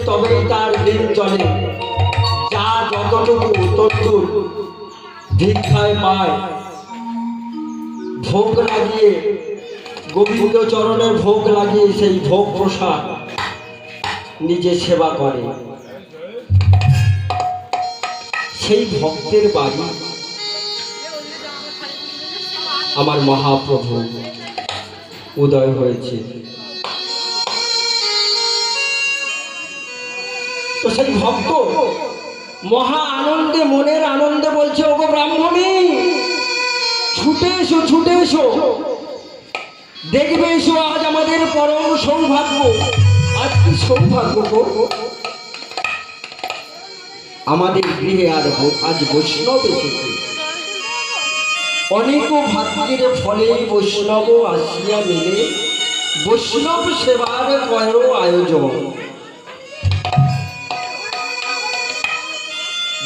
তবেই তার দিন চলে। যা যতটুকু তদ্দূর ভিক্ষায় পায়, ভোগ লাগিয়ে গোবিন্দ চরণে ভোগ লাগিয়ে সেই ভোগ প্রসাদ নিজে সেবা করে। সেই ভক্তের বাড়ি আমার মহাপ্রভু উদয় হয়েছে। তো সেই ভক্ত মহা আনন্দে, মনের আনন্দে বলছে, ওগো ব্রাহ্মণী, ছুটে এসো, ছুটে এসো, দেখবে এসো, আজ আমাদের পরম সৌভাগ্য। আজ কি সৌভাগ্য গো, আমাদের গৃহে আর আজ বৈষ্ণব এসেছে। অনেক ভাগ্যের ফলে বৈষ্ণব আসিয়া মিলে বৈষ্ণব সেবার কয় আয়োজন।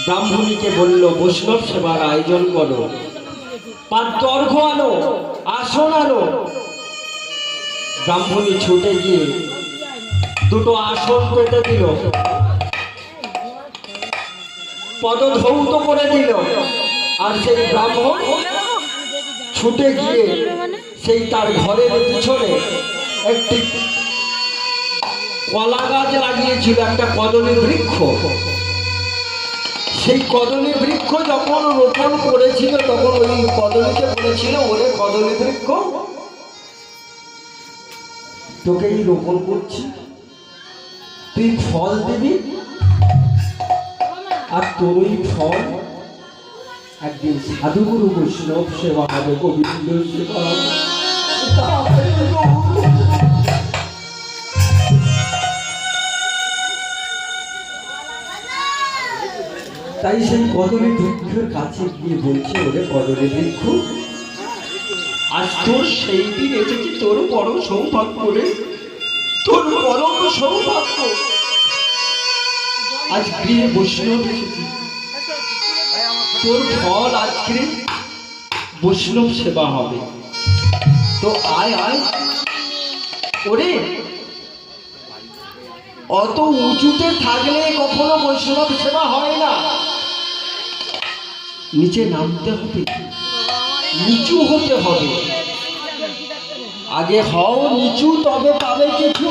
ব্রাহ্মণীকে বলল, বৈষ্ণব সেবার আয়োজন করো, পাত্র অর্ঘ আনো, আসন আনো। ব্রাহ্মণী ছুটে গিয়ে দুটো আসন পেতে দিল, পদধৌত করে দিল। আর সেই ব্রাহ্মণ ছুটে গিয়ে সেই তার ঘরের পিছনে একটি কলা গাছ লাগিয়েছিল, একটা কদলী বৃক্ষ। সেই কদলী বৃক্ষ যখন রোপণ করেছিল, তখন ওই কদলীকে বলেছিল, ওরে কদলী বৃক্ষ, তোকেই রোপণ করছি, তুই ফল দিবি, আর তোর ওই ফল একদিন সাধুগুরু বৈষ্ণব সেবা হবে, গোবিন্দ সেবা হবে। তাই সেই কদলী বৃক্ষের কাছে গিয়ে বলছে, ওরে কদলী বৃক্ষ, আজ তোর সেই দিন এসেছি, তোর বড় সৌভাগ্য করে, তোর পরম সৌভাগ্য। আজ গৃহে বৈষ্ণব এসেছি, তোর ফল আজকে বৈষ্ণব সেবা হবে। তো আয় আয়। ওরে, অত উঁচুতে থাকলে কখনো বৈষ্ণব সেবা হয় না, নিচে নামতে হবে, নিচু হতে হবে। আগে হও নিচু, তবে পাবে কিছু।